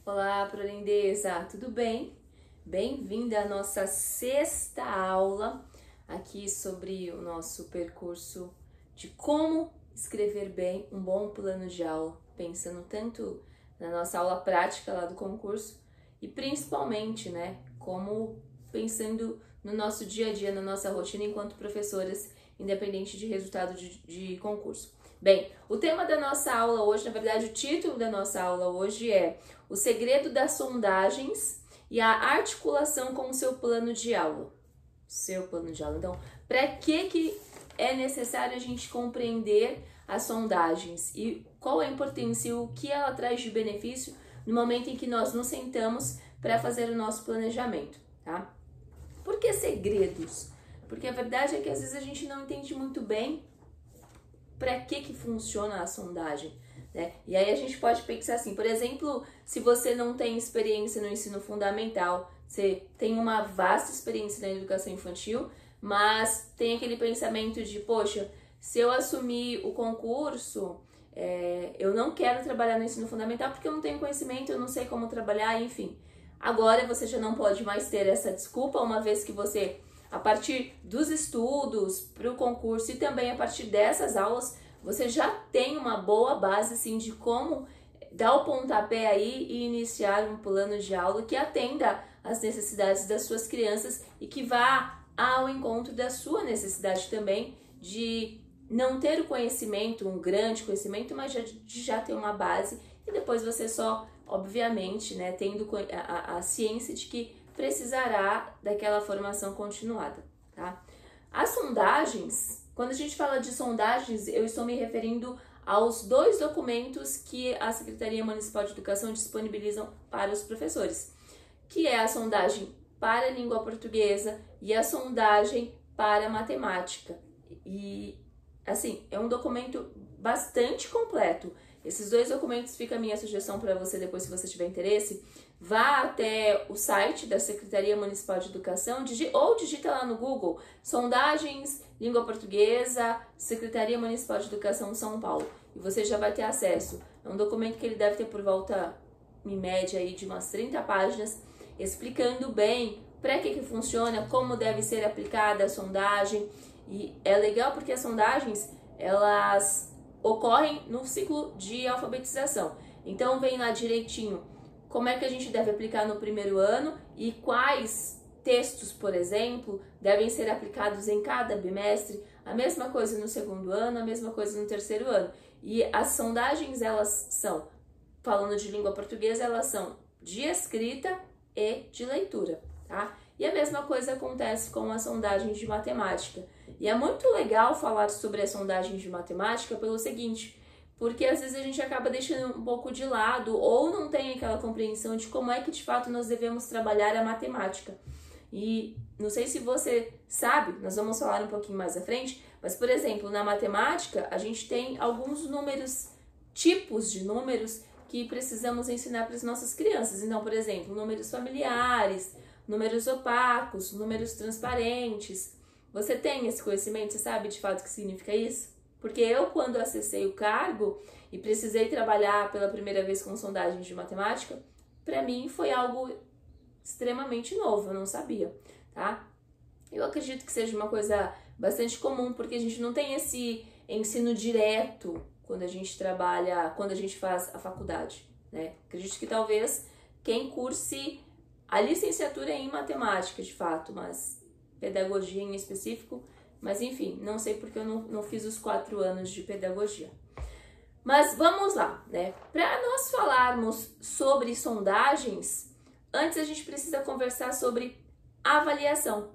Olá, Prolindeza, tudo bem? Bem-vinda à nossa sexta aula aqui sobre o nosso percurso de como escrever bem um bom plano de aula, pensando tanto na nossa aula prática lá do concurso e principalmente, como pensando no nosso dia a dia, na nossa rotina enquanto professoras, independente de resultado de concurso. Bem, o tema da nossa aula hoje, na verdade, o título da nossa aula hoje é O Segredo das Sondagens e a Articulação com o Seu Plano de Aula. Seu plano de aula. Então, para que é necessário a gente compreender as sondagens e qual a importância e o que ela traz de benefício no momento em que nós nos sentamos para fazer o nosso planejamento, tá? Por que segredos? Porque a verdade é que às vezes a gente não entende muito bem para que funciona a sondagem, né? E aí a gente pode pensar assim, por exemplo, se você não tem experiência no ensino fundamental, você tem uma vasta experiência na educação infantil, mas tem aquele pensamento de, poxa, se eu assumir o concurso, eu não quero trabalhar no ensino fundamental porque eu não tenho conhecimento, eu não sei como trabalhar, enfim. Agora você já não pode mais ter essa desculpa, uma vez que você, a partir dos estudos para o concurso e também a partir dessas aulas, você já tem uma boa base assim, de como dar o pontapé aí e iniciar um plano de aula que atenda às necessidades das suas crianças e que vá ao encontro da sua necessidade também de não ter o conhecimento, um grande conhecimento, mas de já ter uma base e depois você só, obviamente, tendo a ciência de que precisará daquela formação continuada, tá? As sondagens, quando a gente fala de sondagens, eu estou me referindo aos 2 documentos que a Secretaria Municipal de Educação disponibilizam para os professores, que é a sondagem para a língua portuguesa e a sondagem para a matemática. E, assim, é um documento bastante completo. Esses 2 documentos, fica a minha sugestão para você depois, se você tiver interesse, vá até o site da Secretaria Municipal de Educação ou digita lá no Google Sondagens, Língua Portuguesa, Secretaria Municipal de Educação São Paulo e você já vai ter acesso. É um documento que ele deve ter por volta, em média, aí, de umas 30 páginas, explicando bem para que funciona, como deve ser aplicada a sondagem. E é legal porque as sondagens, elas ocorrem no ciclo de alfabetização. Então vem lá direitinho como é que a gente deve aplicar no primeiro ano e quais textos, por exemplo, devem ser aplicados em cada bimestre, a mesma coisa no segundo ano, a mesma coisa no terceiro ano. E as sondagens, elas são, falando de língua portuguesa, elas são de escrita e de leitura, tá? E a mesma coisa acontece com as sondagens de matemática. E é muito legal falar sobre as sondagens de matemática pelo seguinte, porque às vezes a gente acaba deixando um pouco de lado ou não tem aquela compreensão de como é que de fato nós devemos trabalhar a matemática. E não sei se você sabe, nós vamos falar um pouquinho mais à frente, mas por exemplo, na matemática a gente tem alguns números, tipos de números que precisamos ensinar para as nossas crianças. Então, por exemplo, números familiares, números opacos, números transparentes. Você tem esse conhecimento? Você sabe de fato o que significa isso? Porque eu, quando acessei o cargo e precisei trabalhar pela primeira vez com sondagens de matemática, para mim foi algo extremamente novo, eu não sabia, tá? Eu acredito que seja uma coisa bastante comum, porque a gente não tem esse ensino direto quando a gente trabalha, quando a gente faz a faculdade, né? Acredito que talvez quem curse a licenciatura em matemática, de fato, mas pedagogia em específico, mas enfim, não sei porque eu não fiz os 4 anos de pedagogia. Mas vamos lá, né? Para nós falarmos sobre sondagens, antes a gente precisa conversar sobre avaliação.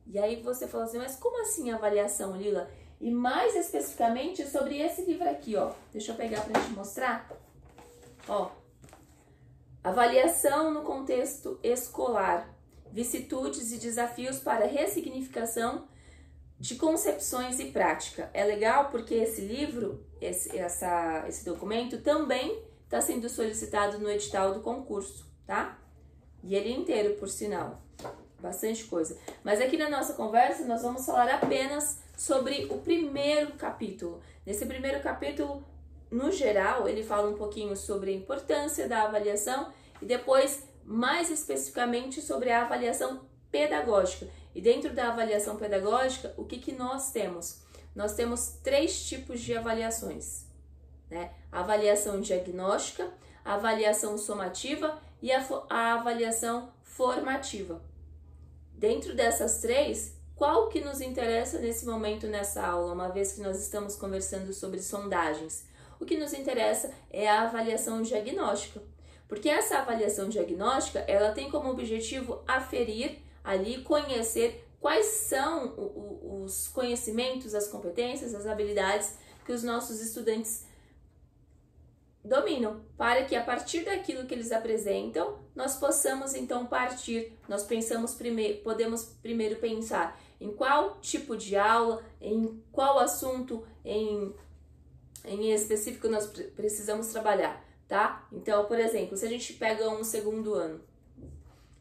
E aí você fala assim, mas como assim avaliação, Lila? E mais especificamente sobre esse livro aqui, ó. Deixa eu pegar para te mostrar. Ó. Avaliação no contexto escolar. Vicissitudes e desafios para ressignificação de concepções e prática. É legal porque esse livro, esse documento também está sendo solicitado no edital do concurso, tá? E ele inteiro, por sinal. Bastante coisa. Mas aqui na nossa conversa nós vamos falar apenas sobre o primeiro capítulo. Nesse primeiro capítulo no geral, ele fala um pouquinho sobre a importância da avaliação e depois, mais especificamente, sobre a avaliação pedagógica. E dentro da avaliação pedagógica, o que nós temos? Nós temos 3 tipos de avaliações, né? A avaliação diagnóstica, a avaliação somativa e a avaliação formativa. Dentro dessas 3, qual que nos interessa nesse momento nessa aula, uma vez que nós estamos conversando sobre sondagens? O que nos interessa é a avaliação diagnóstica, porque essa avaliação diagnóstica, ela tem como objetivo aferir ali, conhecer quais são os conhecimentos, as competências, as habilidades que os nossos estudantes dominam, para que a partir daquilo que eles apresentam, nós possamos então partir, podemos primeiro pensar em qual tipo de aula, em qual assunto em específico nós precisamos trabalhar, tá? Então, por exemplo, se a gente pega um segundo ano,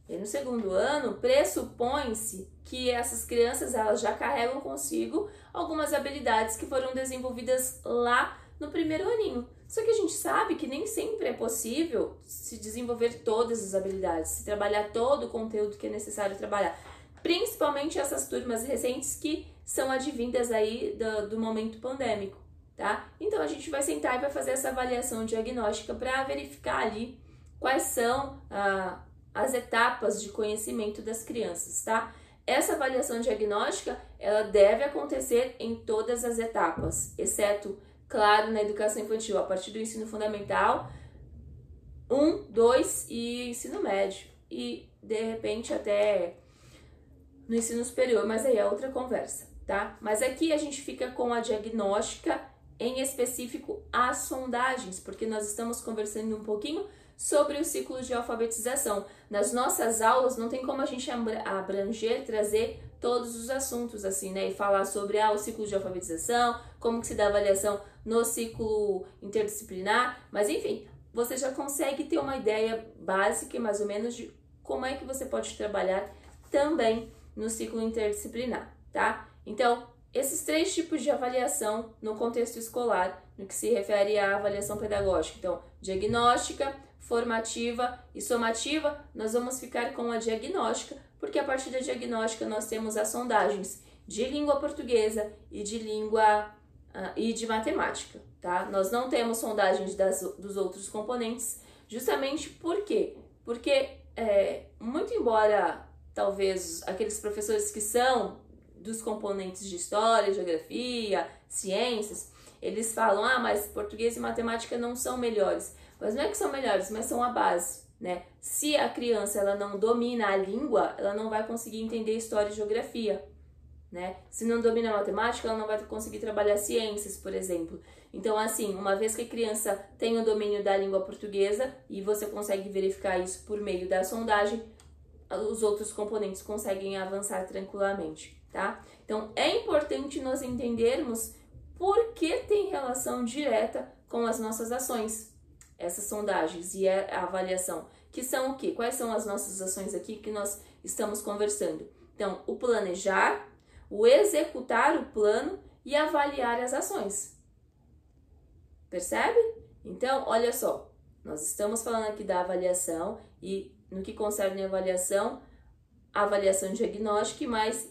e no segundo ano pressupõe-se que essas crianças elas já carregam consigo algumas habilidades que foram desenvolvidas lá no primeiro aninho. Só que a gente sabe que nem sempre é possível se desenvolver todas as habilidades, se trabalhar todo o conteúdo que é necessário trabalhar. Principalmente essas turmas recentes que são advindas aí do momento pandêmico, tá? Então a gente vai sentar e vai fazer essa avaliação diagnóstica para verificar ali quais são as etapas de conhecimento das crianças, tá? Essa avaliação diagnóstica, ela deve acontecer em todas as etapas, exceto, claro, na educação infantil, a partir do ensino fundamental, 1, 2 e ensino médio, e de repente até no ensino superior, mas aí é outra conversa, tá? Mas aqui a gente fica com a diagnóstica, em específico as sondagens, porque nós estamos conversando um pouquinho sobre o ciclo de alfabetização. Nas nossas aulas não tem como a gente abranger, trazer todos os assuntos assim, né? E falar sobre o ciclo de alfabetização, como que se dá avaliação no ciclo interdisciplinar, mas enfim, você já consegue ter uma ideia básica, mais ou menos, de como é que você pode trabalhar também no ciclo interdisciplinar, tá? Então, esses 3 tipos de avaliação no contexto escolar, no que se refere à avaliação pedagógica. Então, diagnóstica, formativa e somativa, nós vamos ficar com a diagnóstica, porque a partir da diagnóstica nós temos as sondagens de língua portuguesa e de língua e de matemática, tá? Nós não temos sondagens dos outros componentes, justamente por quê? Porque, muito embora talvez aqueles professores que são dos componentes de história, geografia, ciências, eles falam, mas português e matemática não são melhores. Mas não é que são melhores, mas são a base, né? Se a criança ela não domina a língua, ela não vai conseguir entender história e geografia, né? Se não domina a matemática, ela não vai conseguir trabalhar ciências, por exemplo. Então, assim, uma vez que a criança tem o domínio da língua portuguesa, e você consegue verificar isso por meio da sondagem, os outros componentes conseguem avançar tranquilamente, tá? Então, é importante nós entendermos por que tem relação direta com as nossas ações, essas sondagens e a avaliação, que são o quê? Quais são as nossas ações aqui que nós estamos conversando? Então, o planejar, o executar o plano e avaliar as ações. Percebe? Então, olha só, nós estamos falando aqui da avaliação e no que concerne a avaliação diagnóstica e mais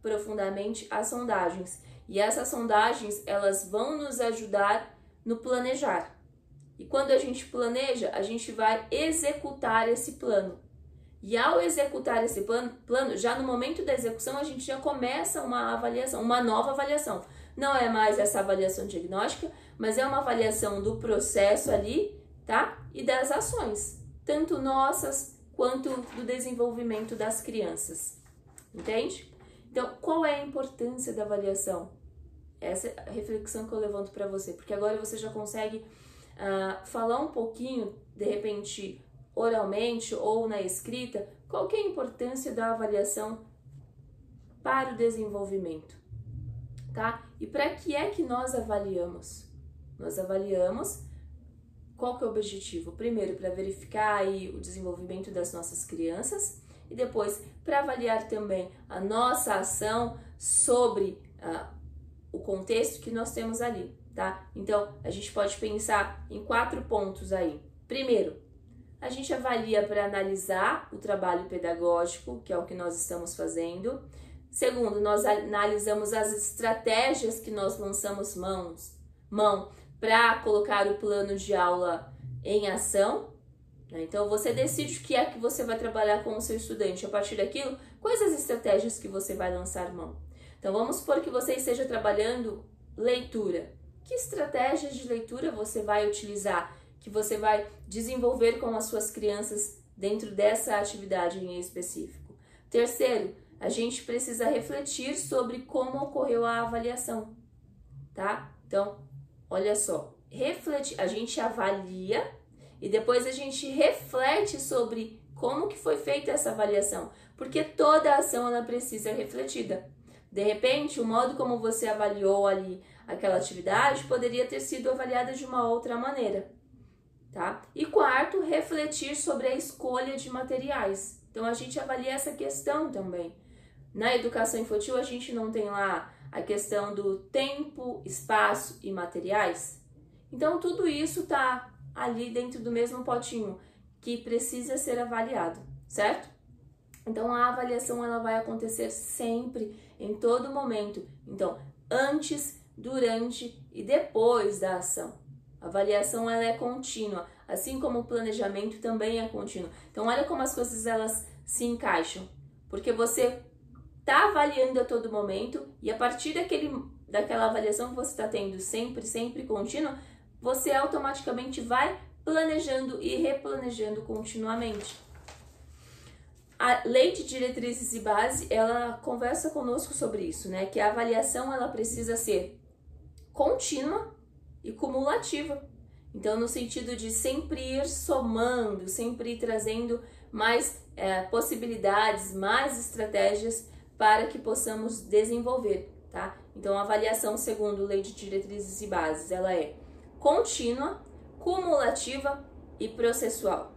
profundamente as sondagens. E essas sondagens, elas vão nos ajudar no planejar. E quando a gente planeja, a gente vai executar esse plano. E ao executar esse plano, já no momento da execução, a gente já começa uma avaliação, uma nova avaliação. Não é mais essa avaliação diagnóstica, mas é uma avaliação do processo ali, tá? E das ações, tanto nossas quanto do desenvolvimento das crianças. Entende? Então, qual é a importância da avaliação? Essa é a reflexão que eu levanto para você, porque agora você já consegue falar um pouquinho, de repente, oralmente ou na escrita, qual que é a importância da avaliação para o desenvolvimento, tá? E para que é que nós avaliamos? Nós avaliamos qual que é o objetivo? Primeiro, para verificar aí o desenvolvimento das nossas crianças e depois para avaliar também a nossa ação sobre o contexto que nós temos ali. tá? Então, a gente pode pensar em 4 pontos aí. Primeiro, a gente avalia para analisar o trabalho pedagógico, que é o que nós estamos fazendo. Segundo, nós analisamos as estratégias que nós lançamos mão para colocar o plano de aula em ação. Então, você decide o que é que você vai trabalhar com o seu estudante. A partir daquilo, quais as estratégias que você vai lançar mão? Então, vamos supor que você esteja trabalhando leitura. Que estratégias de leitura você vai utilizar, que você vai desenvolver com as suas crianças dentro dessa atividade em específico? Terceiro, a gente precisa refletir sobre como ocorreu a avaliação, tá? Então, olha só, a gente avalia e depois a gente reflete sobre como que foi feita essa avaliação, porque toda ação ela precisa ser refletida. De repente, o modo como você avaliou ali aquela atividade poderia ter sido avaliada de uma outra maneira, tá? E quarto, refletir sobre a escolha de materiais. Então, a gente avalia essa questão também. Na educação infantil, a gente não tem lá a questão do tempo, espaço e materiais. Então, tudo isso está ali dentro do mesmo potinho que precisa ser avaliado, certo? Então, a avaliação ela vai acontecer sempre, em todo momento. Então, antes, durante e depois da ação. A avaliação ela é contínua, assim como o planejamento também é contínuo. Então, olha como as coisas elas se encaixam, porque você está avaliando a todo momento e a partir daquela avaliação que você está tendo sempre contínua, você automaticamente vai planejando e replanejando continuamente. A Lei de Diretrizes e Base, ela conversa conosco sobre isso, né? Que a avaliação ela precisa ser contínua e cumulativa. Então, no sentido de sempre ir somando, sempre ir trazendo mais possibilidades, mais estratégias para que possamos desenvolver, tá? Então, a avaliação, segundo Lei de Diretrizes e Bases, ela é contínua, cumulativa e processual.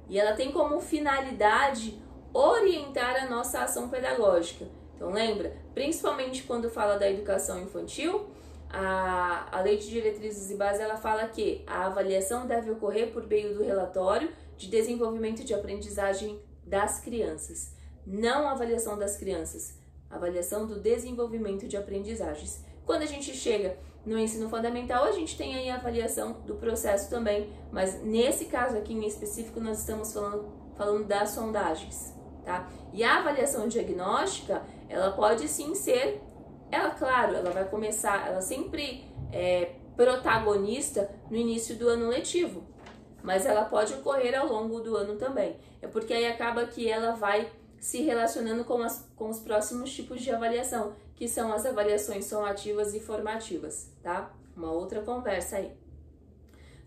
E ela tem como finalidade orientar a nossa ação pedagógica. Então, lembra? Principalmente quando fala da educação infantil, a Lei de Diretrizes e Bases, ela fala que a avaliação deve ocorrer por meio do relatório de desenvolvimento de aprendizagem das crianças. Não a avaliação das crianças, a avaliação do desenvolvimento de aprendizagens. Quando a gente chega no ensino fundamental, a gente tem aí a avaliação do processo também, mas nesse caso aqui em específico nós estamos falando das sondagens, tá? E a avaliação diagnóstica, ela pode sim ser, claro, ela vai começar, ela sempre é protagonista no início do ano letivo, mas ela pode ocorrer ao longo do ano também. É porque aí acaba que ela vai se relacionando com os próximos tipos de avaliação, que são as avaliações somativas e formativas, tá? Uma outra conversa aí.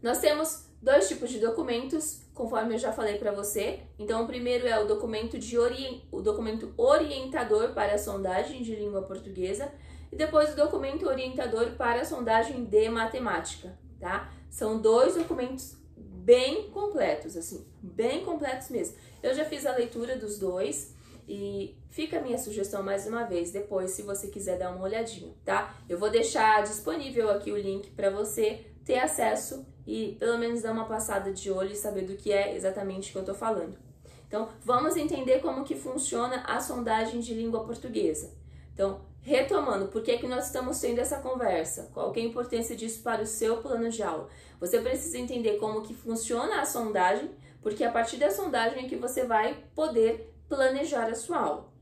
Nós temos 2 tipos de documentos, conforme eu já falei para você. Então, o primeiro é o documento orientador para a sondagem de língua portuguesa e depois o documento orientador para a sondagem de matemática, tá? São 2 documentos bem completos, assim, bem completos mesmo. Eu já fiz a leitura dos 2 e fica a minha sugestão mais uma vez, depois, se você quiser dar uma olhadinha, tá? Eu vou deixar disponível aqui o link para você ter acesso e pelo menos dar uma passada de olho e saber do que é exatamente que eu tô falando. Então, vamos entender como que funciona a sondagem de língua portuguesa. Então, retomando, por que nós estamos tendo essa conversa? Qual que é a importância disso para o seu plano de aula? Você precisa entender como que funciona a sondagem, porque a partir da sondagem é que você vai poder planejar a sua aula,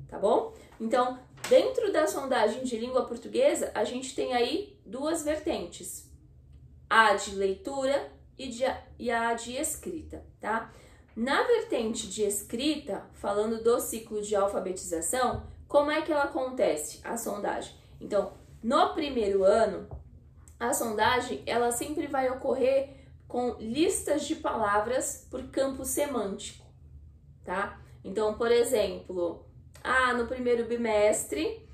tá bom? Então, dentro da sondagem de língua portuguesa, a gente tem aí 2 vertentes, a de leitura e a de escrita, tá? Na vertente de escrita, falando do ciclo de alfabetização, como é que ela acontece, a sondagem? Então, no primeiro ano, a sondagem, ela sempre vai ocorrer com listas de palavras por campo semântico, tá? Então, por exemplo, no primeiro bimestre,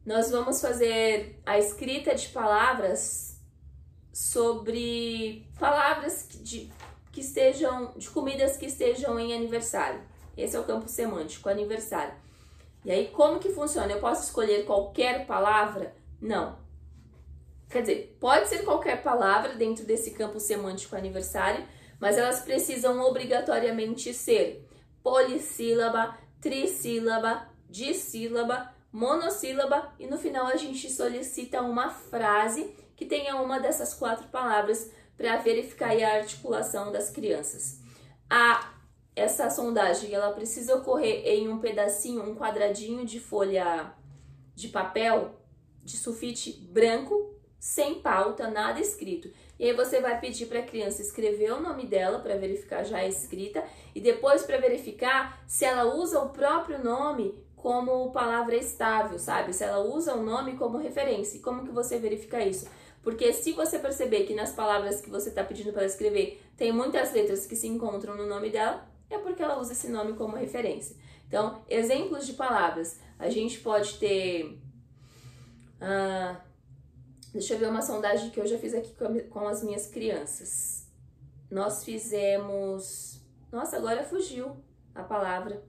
nós vamos fazer a escrita de palavras sobre palavras de comidas que estejam em aniversário. Esse é o campo semântico, aniversário. E aí, como que funciona? Eu posso escolher qualquer palavra? Não. Quer dizer, pode ser qualquer palavra dentro desse campo semântico aniversário, mas elas precisam obrigatoriamente ser polissílaba, trissílaba, dissílaba, monossílaba e no final a gente solicita uma frase que tenha uma dessas 4 palavras para verificar aí a articulação das crianças. Essa sondagem ela precisa ocorrer em um pedacinho, um quadradinho de folha de papel, de sulfite branco, sem pauta, nada escrito. E aí você vai pedir para a criança escrever o nome dela para verificar já a escrita e depois para verificar se ela usa o próprio nome como palavra estável, sabe? Se ela usa o nome como referência. E como que você verifica isso? Porque se você perceber que nas palavras que você está pedindo para ela escrever tem muitas letras que se encontram no nome dela, é porque ela usa esse nome como referência. Então, exemplos de palavras. A gente pode ter... deixa eu ver uma sondagem que eu já fiz aqui com as minhas crianças. Nós fizemos... Nossa, agora fugiu a palavra.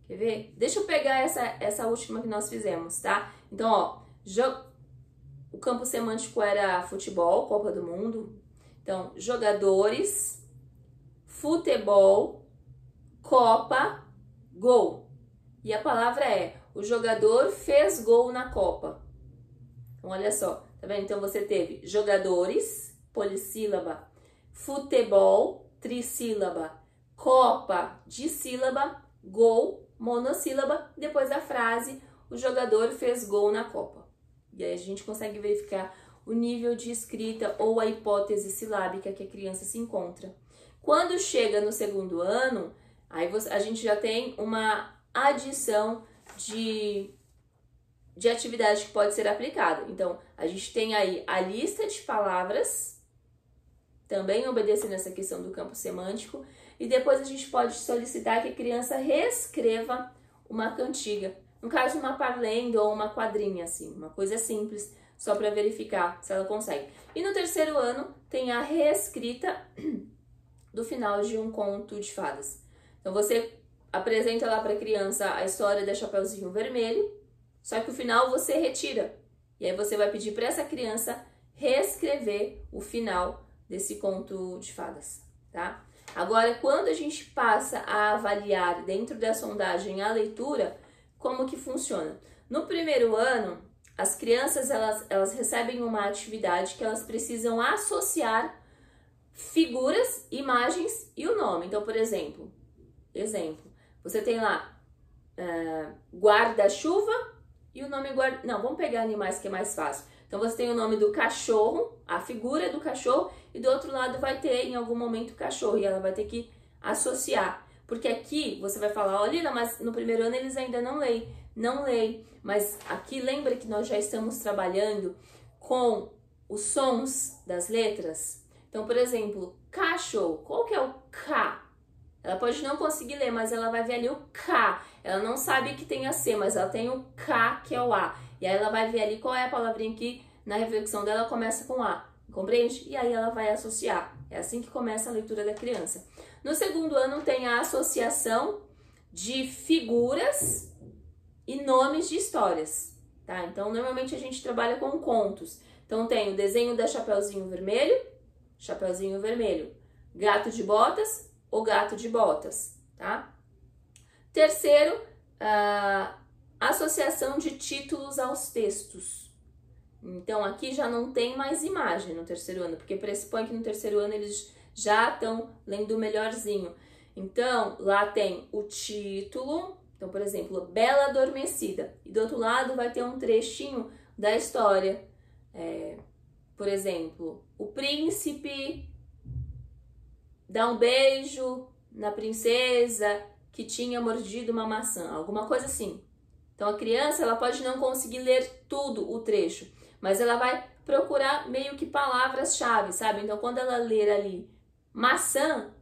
Quer ver? Deixa eu pegar essa última que nós fizemos, tá? Então, ó, o campo semântico era futebol, Copa do Mundo. Então, jogadores, futebol, Copa, gol. E a palavra é, o jogador fez gol na Copa. Então, olha só, tá vendo? Então, você teve jogadores, polissílaba, futebol, trissílaba, Copa, dissílaba, gol, monossílaba, depois da frase, o jogador fez gol na Copa. E aí a gente consegue verificar o nível de escrita ou a hipótese silábica que a criança se encontra. Quando chega no 2º ano, aí a gente já tem uma adição de atividade que pode ser aplicada. Então, a gente tem aí a lista de palavras, também obedecendo essa questão do campo semântico, e depois a gente pode solicitar que a criança reescreva uma cantiga. No caso, uma parlenda ou uma quadrinha, assim, uma coisa simples, só para verificar se ela consegue. E no 3º ano, tem a reescrita do final de um conto de fadas. Então, você apresenta lá para a criança a história da Chapeuzinho Vermelho, só que o final você retira. E aí você vai pedir para essa criança reescrever o final desse conto de fadas, tá? Agora, quando a gente passa a avaliar dentro da sondagem a leitura, como que funciona? No 1º ano, as crianças elas recebem uma atividade que elas precisam associar figuras, imagens e o nome. Então, por exemplo, você tem lá guarda-chuva e o nome guarda... Não, vamos pegar animais que é mais fácil. Então, você tem o nome do cachorro, a figura do cachorro, e do outro lado vai ter, em algum momento, o cachorro. E ela vai ter que associar. Porque aqui, você vai falar, olha, mas no 1º ano eles ainda não leem. Não leem. Mas aqui, lembra que nós já estamos trabalhando com os sons das letras? Então, por exemplo, cachorro. Qual que é o K? Ela pode não conseguir ler, mas ela vai ver ali o K. Ela não sabe que tem a C, mas ela tem o K, que é o A. E aí ela vai ver ali qual é a palavrinha que na reflexão dela começa com A. Compreende? E aí ela vai associar. É assim que começa a leitura da criança. No 2º ano tem a associação de figuras e nomes de histórias, tá? Então, normalmente a gente trabalha com contos. Então, tem o desenho da Chapeuzinho Vermelho, gato de botas, o gato de botas, tá? 3º, associação de títulos aos textos. Então, aqui já não tem mais imagem no 3º ano, porque pressupõe que no 3º ano eles já estão lendo melhorzinho. Então, lá tem o título, então, por exemplo, Bela Adormecida. E do outro lado vai ter um trechinho da história. Por exemplo, o príncipe dá um beijo na princesa que tinha mordido uma maçã, alguma coisa assim. Então, a criança ela pode não conseguir ler tudo o trecho, mas ela vai procurar meio que palavras-chave, sabe? Então, quando ela ler ali maçã,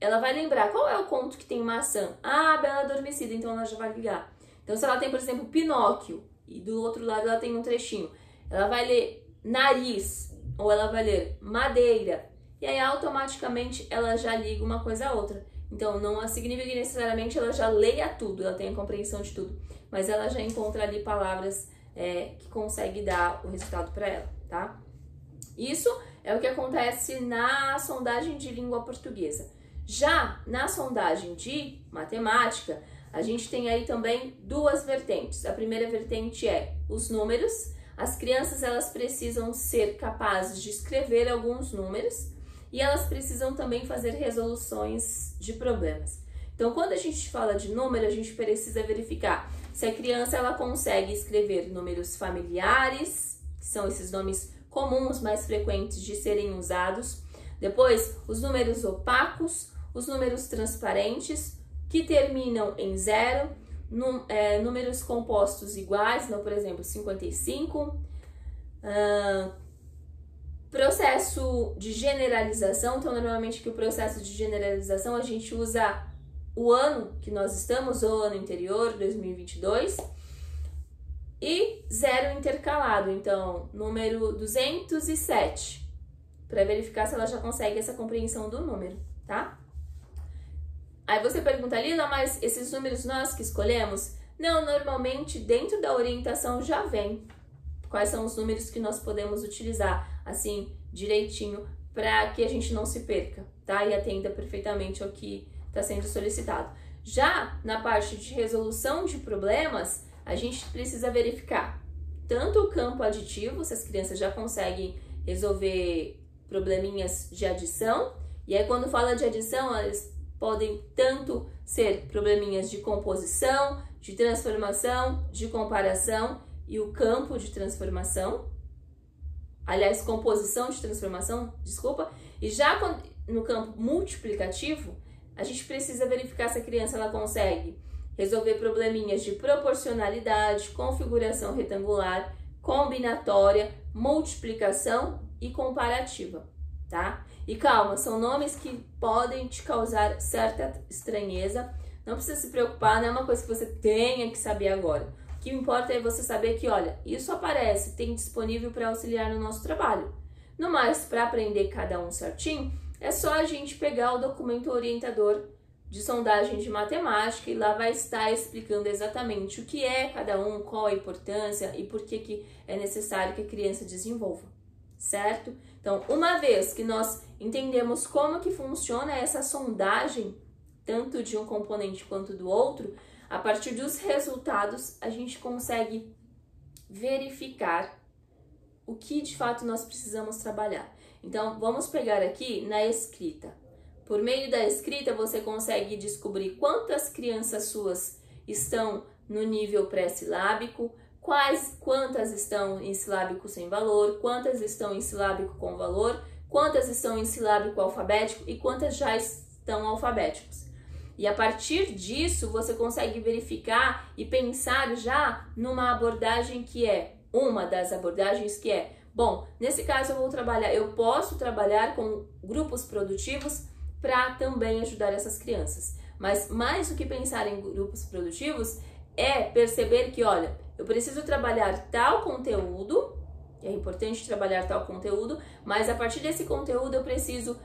ela vai lembrar qual é o conto que tem maçã. Ah, Bela Adormecida, então ela já vai ligar. Então, se ela tem, por exemplo, Pinóquio, e do outro lado ela tem um trechinho, ela vai ler nariz, ou ela vai ler madeira, e aí automaticamente ela já liga uma coisa a outra. Então, não significa que necessariamente ela já leia tudo, ela tenha compreensão de tudo, mas ela já encontra ali palavras que consegue dar o resultado para ela. tá? Isso é o que acontece na sondagem de língua portuguesa. Já na sondagem de matemática, a gente tem aí também duas vertentes. A primeira vertente é os números. As crianças, elas precisam ser capazes de escrever alguns números e elas precisam também fazer resoluções de problemas. Então, quando a gente fala de número, a gente precisa verificar se a criança ela consegue escrever números familiares, que são esses nomes comuns, mais frequentes de serem usados. Depois, os números opacos, os números transparentes, que terminam em zero, números compostos iguais, então, por exemplo, 55. Processo de generalização, então, normalmente que o processo de generalização a gente usa o ano que nós estamos, ou ano anterior, 2022, e zero intercalado, então, número 207, para verificar se ela já consegue essa compreensão do número, tá? Aí você pergunta, Lila, mas esses números nós que escolhemos? Não, normalmente dentro da orientação já vem quais são os números que nós podemos utilizar, assim, direitinho, para que a gente não se perca, tá? E atenda perfeitamente ao que está sendo solicitado. Já na parte de resolução de problemas, a gente precisa verificar tanto o campo aditivo, se as crianças já conseguem resolver probleminhas de adição, e aí quando fala de adição, elas podem tanto ser probleminhas de composição, de transformação, de comparação e o campo de transformação. Aliás, composição de transformação, desculpa. E já no campo multiplicativo, a gente precisa verificar se a criança ela consegue resolver probleminhas de proporcionalidade, configuração retangular, combinatória, multiplicação e comparativa, tá? E calma, são nomes que podem te causar certa estranheza. Não precisa se preocupar, não é uma coisa que você tenha que saber agora. O que importa é você saber que, olha, isso aparece, tem disponível para auxiliar no nosso trabalho. No mais, para aprender cada um certinho, é só a gente pegar o documento orientador de sondagem de matemática e lá vai estar explicando exatamente o que é cada um, qual a importância e por que é necessário que a criança desenvolva, certo? Então, uma vez que nós entendemos como que funciona essa sondagem, tanto de um componente quanto do outro, a partir dos resultados a gente consegue verificar o que de fato nós precisamos trabalhar. Então, vamos pegar aqui na escrita. Por meio da escrita, você consegue descobrir quantas crianças suas estão no nível pré-silábico, quantas estão em silábico sem valor, quantas estão em silábico com valor, quantas estão em silábico alfabético e quantas já estão alfabéticos. E a partir disso, você consegue verificar e pensar já numa abordagem que é, uma das abordagens que é, bom, nesse caso eu posso trabalhar com grupos produtivos para também ajudar essas crianças. Mas mais do que pensar em grupos produtivos, é perceber que, olha, eu preciso trabalhar tal conteúdo, é importante trabalhar tal conteúdo, mas a partir desse conteúdo eu preciso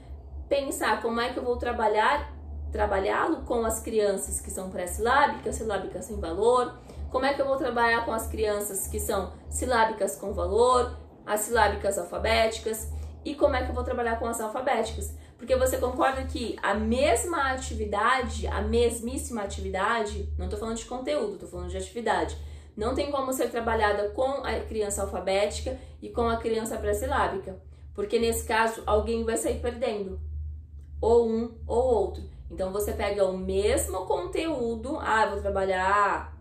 pensar como é que eu vou trabalhá-lo com as crianças que são pré-silábicas, silábicas sem valor, como é que eu vou trabalhar com as crianças que são silábicas com valor, as silábicas alfabéticas, e como é que eu vou trabalhar com as alfabéticas. Porque você concorda que a mesma atividade, a mesmíssima atividade, não estou falando de conteúdo, estou falando de atividade, não tem como ser trabalhada com a criança alfabética e com a criança pré-silábica, porque nesse caso alguém vai sair perdendo, ou um ou outro. Então você pega o mesmo conteúdo, vou trabalhar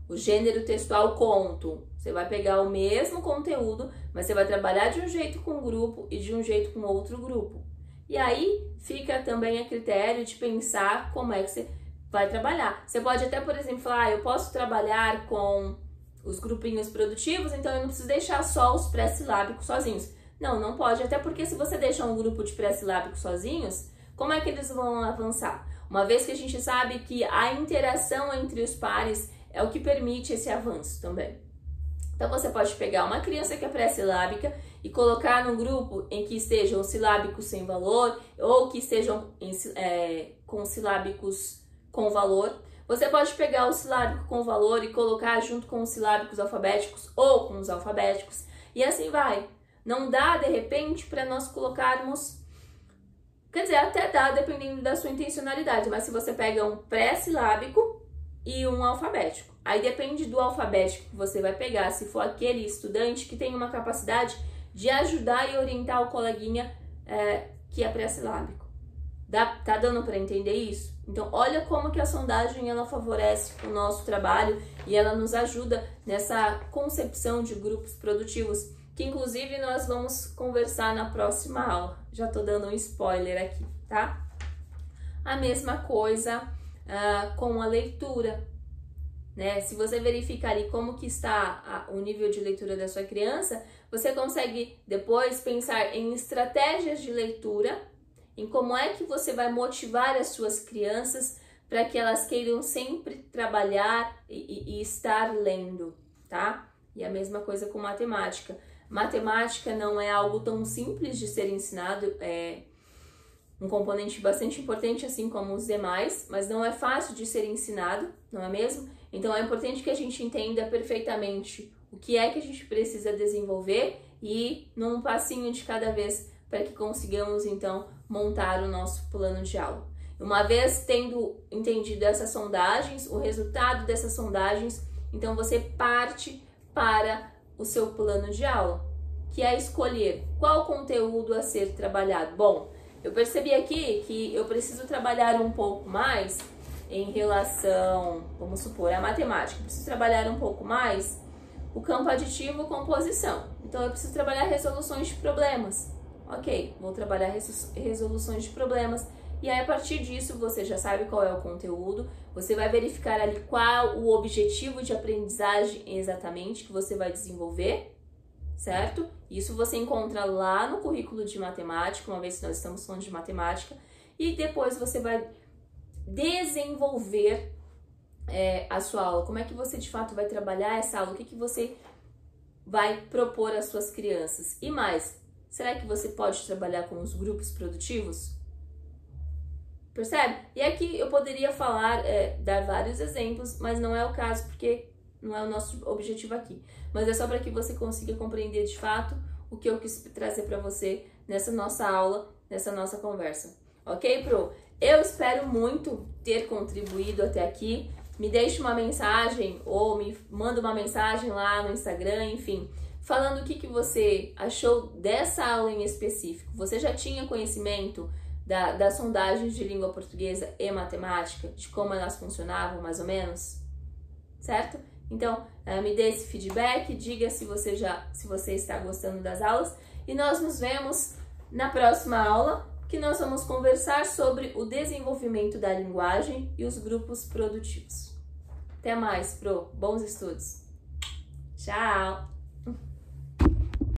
o gênero textual conto, você vai pegar o mesmo conteúdo, mas você vai trabalhar de um jeito com um grupo e de um jeito com outro grupo. E aí fica também a critério de pensar como é que você vai trabalhar. Você pode até, por exemplo, falar, eu posso trabalhar com os grupinhos produtivos, então eu não preciso deixar só os pré-silábicos sozinhos. Não, não pode, até porque se você deixar um grupo de pré-silábicos sozinhos, como é que eles vão avançar? Uma vez que a gente sabe que a interação entre os pares é o que permite esse avanço também. Então você pode pegar uma criança que é pré-silábica e colocar num grupo em que estejam silábicos sem valor ou que estejam com silábicos com valor. Você pode pegar o silábico com valor e colocar junto com os silábicos alfabéticos ou com os alfabéticos e assim vai. Não dá, de repente, para nós colocarmos... Quer dizer, até dá, dependendo da sua intencionalidade, mas se você pega um pré-silábico e um alfabético. Aí depende do alfabético que você vai pegar, se for aquele estudante que tem uma capacidade de ajudar e orientar o coleguinha que é pré-silábico. Tá dando para entender isso? Então, olha como que a sondagem ela favorece o nosso trabalho e ela nos ajuda nessa concepção de grupos produtivos, que inclusive nós vamos conversar na próxima aula. Já tô dando um spoiler aqui, tá? A mesma coisa com a leitura, né? Se você verificar ali como que está o nível de leitura da sua criança, você consegue depois pensar em estratégias de leitura, em como é que você vai motivar as suas crianças para que elas queiram sempre trabalhar e estar lendo, tá? E a mesma coisa com matemática. Matemática não é algo tão simples de ser ensinado, é um componente bastante importante, assim como os demais, mas não é fácil de ser ensinado, não é mesmo? Então é importante que a gente entenda perfeitamente o que é que a gente precisa desenvolver e num passinho de cada vez para que consigamos então montar o nosso plano de aula. Uma vez tendo entendido essas sondagens, o resultado dessas sondagens, então você parte para o seu plano de aula, que é escolher qual conteúdo a ser trabalhado. Bom, eu percebi aqui que eu preciso trabalhar um pouco mais em relação, vamos supor, a matemática. Eu preciso trabalhar um pouco mais o campo aditivo composição. Então, eu preciso trabalhar resoluções de problemas. Ok, vou trabalhar resoluções de problemas. E aí, a partir disso, você já sabe qual é o conteúdo. Você vai verificar ali qual o objetivo de aprendizagem exatamente que você vai desenvolver, certo? Isso você encontra lá no currículo de matemática, uma vez que nós estamos falando de matemática. E depois você vai desenvolver a sua aula. Como é que você de fato vai trabalhar essa aula? O que que você vai propor às suas crianças? E mais, será que você pode trabalhar com os grupos produtivos? Percebe? E aqui eu poderia falar, dar vários exemplos, mas não é o caso, porque não é o nosso objetivo aqui. Mas é só para que você consiga compreender de fato o que eu quis trazer para você nessa nossa aula, nessa nossa conversa. Ok, Pro? Eu espero muito ter contribuído até aqui. Me deixe uma mensagem ou me manda uma mensagem lá no Instagram, enfim, falando o que você achou dessa aula em específico. Você já tinha conhecimento das sondagens de língua portuguesa e matemática, de como elas funcionavam mais ou menos? Certo? Então, me dê esse feedback, diga se você está gostando das aulas e nós nos vemos na próxima aula, que nós vamos conversar sobre o desenvolvimento da linguagem e os grupos produtivos. Até mais, Pro. Bons estudos. Tchau!